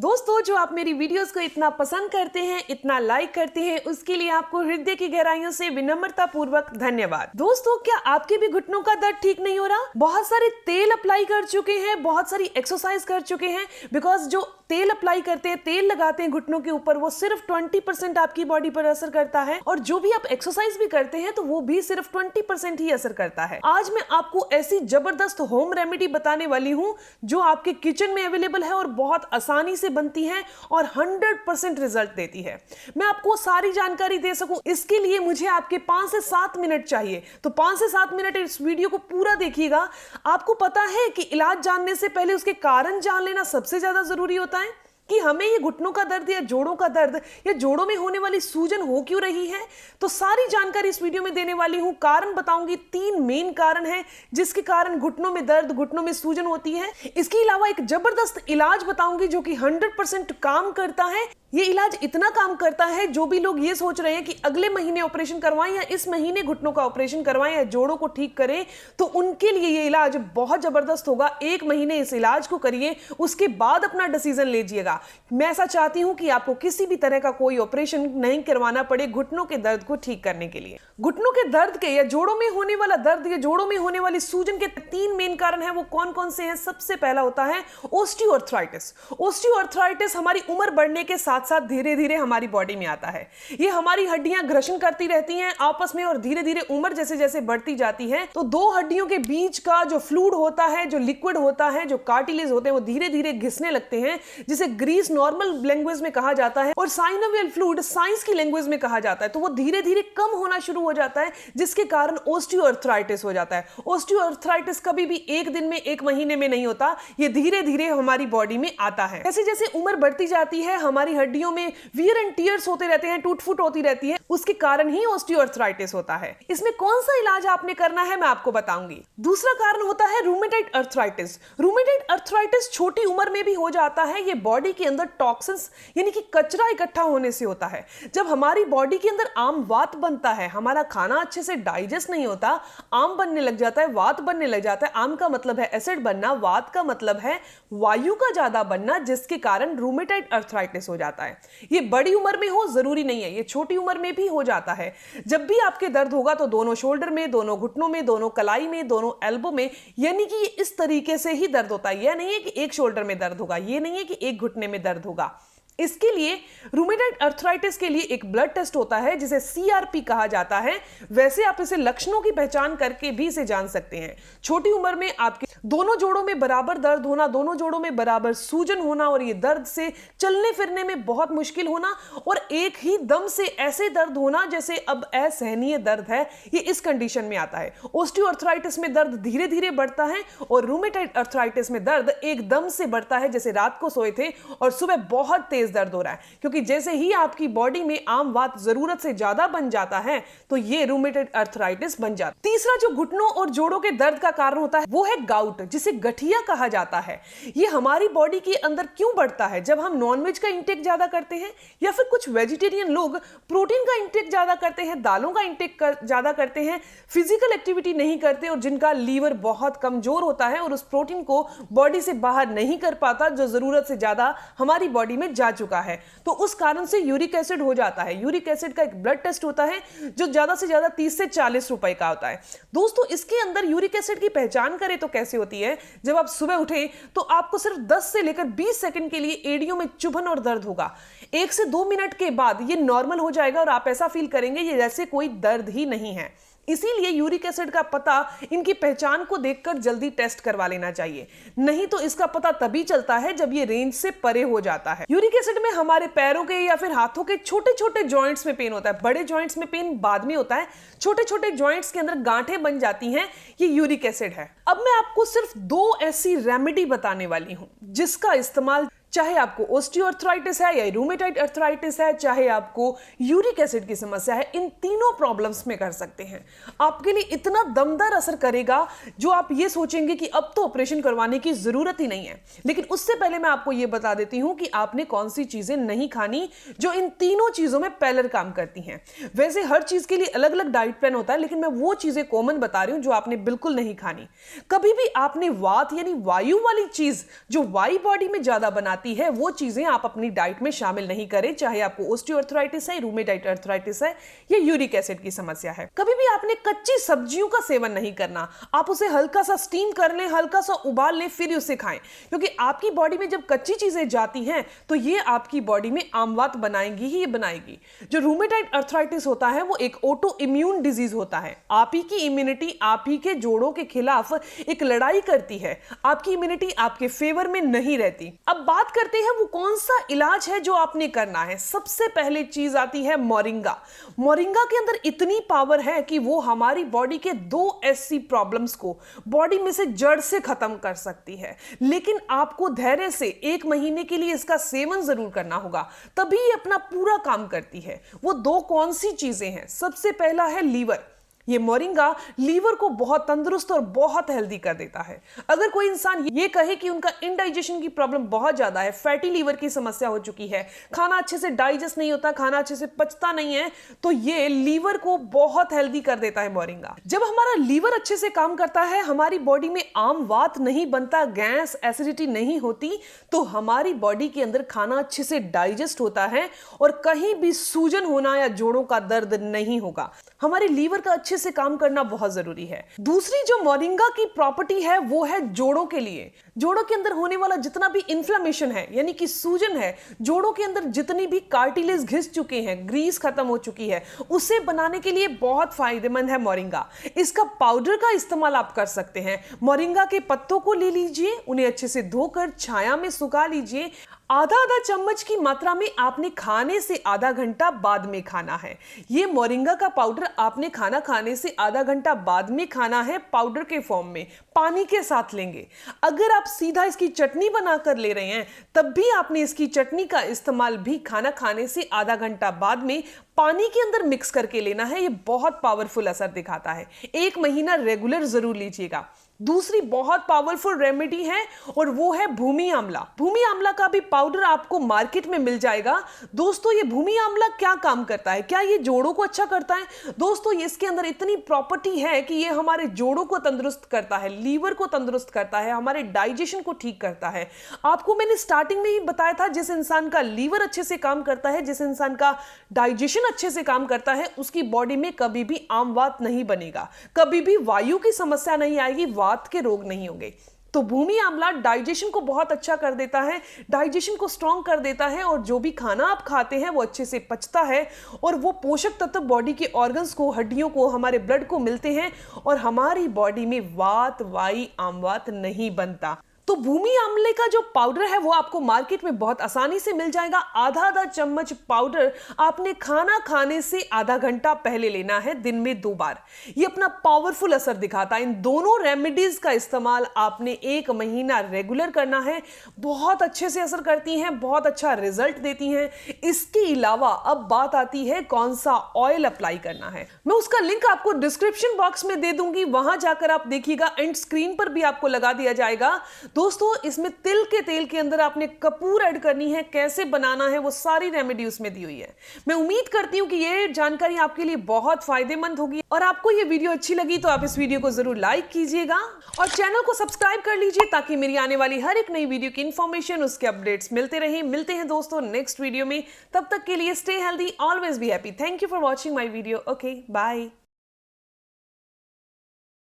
दोस्तों, जो आप मेरी वीडियोस को इतना पसंद करते हैं, इतना लाइक करते हैं, उसके लिए आपको हृदय की गहराइयों से विनम्रता पूर्वक धन्यवाद। दोस्तों, क्या आपके भी घुटनों का दर्द ठीक नहीं हो रहा? बहुत सारे तेल अप्लाई कर चुके हैं, बहुत सारी एक्सरसाइज कर चुके हैं, बिकॉज जो तेल अप्लाई करते हैं, तेल लगाते हैं घुटनों के ऊपर, वो सिर्फ 20% आपकी बॉडी पर असर करता है, और जो भी आप एक्सरसाइज भी करते हैं तो वो भी सिर्फ 20% ही असर करता है। आज मैं आपको ऐसी जबरदस्त होम रेमेडी बताने वाली हूं जो आपके किचन में अवेलेबल है और बहुत आसानी से बनती है और 100% रिजल्ट देती है। मैं आपको सारी जानकारी दे सकूं, इसके लिए मुझे आपके 5 से 7 मिनट चाहिए। तो 5 से 7 मिनट इस वीडियो को पूरा देखिएगा। आपको पता है कि इलाज जानने से पहले उसके कारण जान लेना सबसे ज्यादा जरूरी होता है कि हमें ये घुटनों का दर्द या जोड़ों का दर्द या जोड़ों में होने वाली सूजन हो क्यों रही है। तो सारी जानकारी इस वीडियो में देने वाली हूं। कारण बताऊंगी, 3 मेन कारण हैं जिसके कारण घुटनों में दर्द, घुटनों में सूजन होती है। इसके अलावा एक जबरदस्त इलाज बताऊंगी जो कि 100% काम करता है। ये इलाज इतना काम करता है, जो भी लोग ये सोच रहे हैं कि अगले महीने ऑपरेशन करवाएं या इस महीने घुटनों का ऑपरेशन करवाएं या जोड़ों को ठीक करें, तो उनके लिए ये इलाज बहुत जबरदस्त होगा। 1 महीने इस इलाज को करिए, उसके बाद अपना डिसीजन लीजिएगा। मैं ऐसा चाहती हूं कि आपको किसी भी तरह का कोई ऑपरेशन नहीं करवाना पड़े घुटनों के दर्द को ठीक करने के लिए। घुटनों के दर्द के या जोड़ों में होने वाला दर्द या जोड़ों में होने वाली सूजन के 3 मेन कारण हैं। वो कौन कौन से हैं? सबसे पहला होता है ओस्टियोआर्थराइटिस। ओस्टियोआर्थराइटिस हमारी उम्र बढ़ने के साथ साथ धीरे धीरे हमारी बॉडी में आता है। ये हमारी हड्डियां घर्षण करती रहती हैं आपस में, और धीरे धीरे उम्र जैसे जैसे बढ़ती जाती है तो 2 हड्डियों के बीच का जो फ्लूइड होता है, जो लिक्विड होता है, जो कार्टिलेज होते हैं, वो धीरे धीरे घिसने लगते हैं, जिसे ग्रीस नॉर्मल लैंग्वेज में कहा जाता है और साइनोवियल फ्लूइड साइंस की लैंग्वेज में कहा जाता है। तो वो धीरे धीरे कम होना शुरू हो जाता है, जिसके कारण ओस्टियोआर्थराइटिस हो जाता है। ओस्टियोआर्थराइटिस कभी भी 1 दिन में, 1 महीने में नहीं होता, ये धीरे धीरे हमारी बॉडी में आता है। जैसे जैसे उम्र बढ़ती जाती है, हमारी हड्डियों में वियर एंड टियर्स होते रहते हैं, टूट फूट होती रहती है, उसके कारण ही ओस्टियोआर्थराइटिस होता है। इसमें कौन सा इलाज आपने करना है मैं आपको बताऊंगी। दूसरा कारण होता है रूमेटॉइड अर्थराइटिस। रूमेटॉइड अर्थराइटिस छोटी उम्र में भी हो जाता है। ये बॉडी के अंदर टॉक्सिन्स यानी कि कचरा इकट्ठा होने से होता है। जब हमारी बॉडी के अंदर आम वात बनता है, हमारा खाना अच्छे से डाइजेस्ट नहीं होता, आम बनने लग जाता है, वात बनने लग जाता है। आम का मतलब है एसिड बनना, वात का मतलब है वायु का ज्यादा बनना, जिसके कारण रूमेटॉइड अर्थराइटिस हो जाता है। ये बड़ी उम्र में हो जरूरी नहीं है, ये छोटी उम्र में भी हो जाता है। जब भी आपके दर्द होगा तो दोनों शोल्डर में, दोनों घुटनों में, दोनों कलाई में, दोनों एल्बो में, यानी कि इस तरीके से ही दर्द होता है। यह नहीं है कि एक शोल्डर में दर्द होगा, ये नहीं है कि एक घुटने में दर्द होगा। इसके लिए रूमेटॉइड अर्थराइटिस के लिए एक ब्लड टेस्ट होता है जिसे सीआरपी कहा जाता है। वैसे आप इसे लक्षणों की पहचान करके भी इसे जान सकते हैं। छोटी उम्र में आपके दोनों जोड़ों में बराबर दर्द होना, दोनों जोड़ों में बराबर सूजन होना, और ये दर्द से चलने फिरने में बहुत मुश्किल होना, और एक ही दम से ऐसे दर्द होना जैसे अब असहनीय दर्द है, ये इस कंडीशन में आता है। ओस्टियोआर्थराइटिस में दर्द धीरे धीरे बढ़ता है और रूमेटॉइड अर्थराइटिस में दर्द एकदम से बढ़ता है, जैसे रात को सोए थे और सुबह बहुत तेज दर्द हो रहा है। क्योंकि जैसे ही आपकी बॉडी में आम वात जरूरत से ज्यादा बन जाता है तो ये रूमेटॉइड अर्थराइटिस बन जाता है। तीसरा जो घुटनों और जोड़ों के दर्द का कारण होता है वो है गाउट, जिसे गठिया कहा जाता है। ये हमारी बॉडी के अंदर क्यों बढ़ता है? जब हम नॉनवेज का इंटेक ज्यादा करते हैं, या फिर कुछ वेजिटेरियन लोग प्रोटीन का इंटेक ज्यादा करते हैं, दालों का इंटेक ज्यादा करते हैं, फिजिकल एक्टिविटी नहीं करते, और जिनका लीवर बहुत कमजोर होता है और उस प्रोटीन को बॉडी से बाहर नहीं कर पाता जो जरूरत से ज्यादा हमारी बॉडी में जा चुका है, तो उस कारण से यूरिक एसिड हो जाता है। यूरिक एसिड का एक ब्लड टेस्ट होता है जो ज्यादा से ज्यादा 30 से 40 रुपए का होता है। दोस्तों, इसके अंदर यूरिक एसिड की पहचान करें तो कैसे होती है? जब आप सुबह उठे तो आपको सिर्फ 10 से लेकर 20 सेकंड के लिए एड़ियों में चुभन और दर्द होगा। 1 से 2 मिनट के बाद ये नॉर्मल हो जाएगा और आप ऐसा फील करेंगे ये जैसे कोई दर्द ही नहीं है। इसीलिए यूरिक एसिड का पता इनकी पहचान को देखकर जल्दी टेस्ट करवा लेना चाहिए, नहीं तो इसका पता तभी चलता है जब ये रेंज से परे हो जाता है। यूरिक एसिड में हमारे पैरों के या फिर हाथों के छोटे छोटे जॉइंट्स में पेन होता है। बड़े जॉइंट्स में पेन बाद में होता है, छोटे छोटे जॉइंट्स के अंदर गांठें बन जाती हैं, ये यूरिक एसिड है। अब मैं आपको सिर्फ 2 ऐसी रेमेडी बताने वाली हूं जिसका इस्तेमाल चाहे आपको ओस्टियोआर्थराइटिस है या रूमेटॉइड अर्थराइटिस है, चाहे आपको यूरिक एसिड की समस्या है, इन तीनों प्रॉब्लम्स में कर सकते हैं। आपके लिए इतना दमदार असर करेगा जो आप ये सोचेंगे कि अब तो ऑपरेशन करवाने की जरूरत ही नहीं है। लेकिन उससे पहले मैं आपको ये बता देती हूं कि आपने कौन सी चीजें नहीं खानी जो इन तीनों चीजों में पैरेलल काम करती हैं। वैसे हर चीज के लिए अलग अलग डाइट प्लान होता है, लेकिन मैं वो चीजें कॉमन बता रही हूं जो आपने बिल्कुल नहीं खानी। कभी भी आपने वात यानी वायु वाली चीज जो वाई बॉडी में ज्यादा बनाती बनाती है वो चीजें आप अपनी डाइट में शामिल नहीं करें, चाहे आपको ऑस्टियोआर्थराइटिस है, रूमेटाइड अर्थराइटिस है या यूरिक एसिड की समस्या है। कभी भी आपने कच्ची सब्जियों का सेवन नहीं करना। आप उसे हल्का सा स्टीम कर लें, हल्का सा उबाल लें, फिर उसे खाएं, क्योंकि आपकी बॉडी में जब कच्ची चीजें जाती हैं तो ये आपकी बॉडी में आमवात बनाएंगी ही बनाएगी। जो रूमेटाइड अर्थराइटिस होता है वो एक ऑटो इम्यून डिजीज होता है। आप ही की इम्यूनिटी आप ही के जोड़ों के खिलाफ एक लड़ाई करती है, आपकी इम्यूनिटी आपके फेवर में नहीं रहती। अब बात करते हैं वो कौन सा इलाज है जो आपने करना है। सबसे पहले चीज आती है मोरिंगा। मोरिंगा के अंदर इतनी पावर है कि वो हमारी बॉडी के 2 ऐसी प्रॉब्लम्स को बॉडी में से जड़ से खत्म कर सकती है, लेकिन आपको धैर्य से 1 महीने के लिए इसका सेवन जरूर करना होगा, तभी ये अपना पूरा काम करती है। वो 2 कौन सी चीजें हैं? सबसे पहला है लीवर। ये मोरिंगा लीवर को बहुत तंदुरुस्त और बहुत हेल्दी कर देता है। अगर कोई इंसान ये कहे कि उनका इंडाइजेशन की प्रॉब्लम बहुत ज्यादा है, फैटी लीवर की समस्या हो चुकी है, खाना अच्छे से डाइजेस्ट नहीं होता, खाना अच्छे से पचता नहीं है, तो ये लीवर को बहुत हेल्दी कर देता है मोरिंगा। जब हमारा लीवर अच्छे से काम करता है, हमारी बॉडी में आम वात नहीं बनता, गैस एसिडिटी नहीं होती, तो हमारी बॉडी के अंदर खाना अच्छे से डाइजेस्ट होता है और कहीं भी सूजन होना या जोड़ों का दर्द नहीं होगा। हमारे लीवर का अच्छे से काम करना बहुत जरूरी है। दूसरी जो मोरिंगा की प्रॉपर्टी है वो है जोड़ों के लिए। जोड़ों के अंदर होने वाला जितना भी इन्फ्लेमेशन है, यानी कि सूजन है, जोड़ों के अंदर जितनी भी कार्टिलेज घिस चुके हैं, ग्रीस खत्म हो चुकी है, उसे बनाने के लिए बहुत फायदेमंद है मोरिंगा। इसका पाउडर का इस्तेमाल आप कर सकते हैं। मोरिंगा के पत्तों को ले लीजिए, उन्हें अच्छे से धोकर छाया में सुखा लीजिए। आधा चम्मच की मात्रा में आपने खाने से आधा घंटा बाद में खाना है। ये मोरिंगा का पाउडर आपने खाना खाने से आधा घंटा बाद में खाना है, पाउडर के फॉर्म में पानी के साथ लेंगे। अगर आप सीधा इसकी चटनी बनाकर ले रहे हैं तब भी आपने इसकी चटनी का इस्तेमाल भी खाना खाने से आधा घंटा बाद में पानी के अंदर मिक्स करके लेना है। ये बहुत पावरफुल असर दिखाता है। 1 महीना रेगुलर जरूर लीजिएगा। दूसरी बहुत पावरफुल रेमेडी है और वो है भूमि आंवला। भूमि आंवला का भी पाउडर आपको मार्केट में मिल जाएगा। दोस्तों, ये भूमि आंवला क्या काम करता है? क्या ये जोड़ों को अच्छा करता है? दोस्तों, ये इसके अंदर इतनी प्रॉपर्टी है कि ये हमारे जोड़ों को तंदुरुस्त करता है, लीवर को तंदुरुस्त करता है, हमारे डाइजेशन को ठीक करता है। आपको मैंने स्टार्टिंग में ही बताया था, जिस इंसान का लीवर अच्छे से काम करता है, जिस इंसान का डाइजेशन अच्छे से काम करता है, उसकी बॉडी में कभी भी आमवात नहीं बनेगा, कभी भी वायु की समस्या नहीं आएगी, वात के रोग नहीं होंगे। तो भूमि आंवला डाइजेशन को बहुत अच्छा कर देता है, डाइजेशन को स्ट्रॉन्ग कर देता है और जो भी खाना आप खाते हैं वो अच्छे से पचता है और वो पोषक तत्व बॉडी के ऑर्गन्स को, हड्डियों को, हमारे ब्लड को मिलते हैं और हमारी बॉडी में वात, वाई, आमवात नहीं बनता। तो भूमि आंवले का जो पाउडर है वो आपको मार्केट में बहुत आसानी से मिल जाएगा। आधा चम्मच पाउडर आपने खाना खाने से आधा घंटा पहले लेना है, दिन में 2 बार। ये अपना पावरफुल असर दिखाता है। इन दोनों रेमेडीज का इस्तेमाल आपने 1 महीना रेगुलर करना है। बहुत अच्छे से असर करती हैं, बहुत अच्छा रिजल्ट देती हैं। इसके अलावा अब बात आती है कौन सा ऑयल अप्लाई करना है। मैं उसका लिंक आपको डिस्क्रिप्शन बॉक्स में दे दूंगी, वहां जाकर आप देखिएगा, एंड स्क्रीन पर भी आपको लगा दिया जाएगा। दोस्तों, इसमें तिल के तेल के अंदर आपने कपूर ऐड करनी है, कैसे बनाना है वो सारी रेमेडी उसमें दी हुई है। मैं उम्मीद करती हूं कि ये जानकारी आपके लिए बहुत फायदेमंद होगी और आपको ये वीडियो अच्छी लगी तो आप इस वीडियो को जरूर लाइक कीजिएगा और चैनल को सब्सक्राइब कर लीजिए ताकि मेरी आने वाली हर एक नई वीडियो की इंफॉर्मेशन, उसके अपडेट्स मिलते रहे। मिलते हैं दोस्तों नेक्स्ट वीडियो में, तब तक के लिए stay healthy, always be happy. Thank you for watching my video. Okay, bye.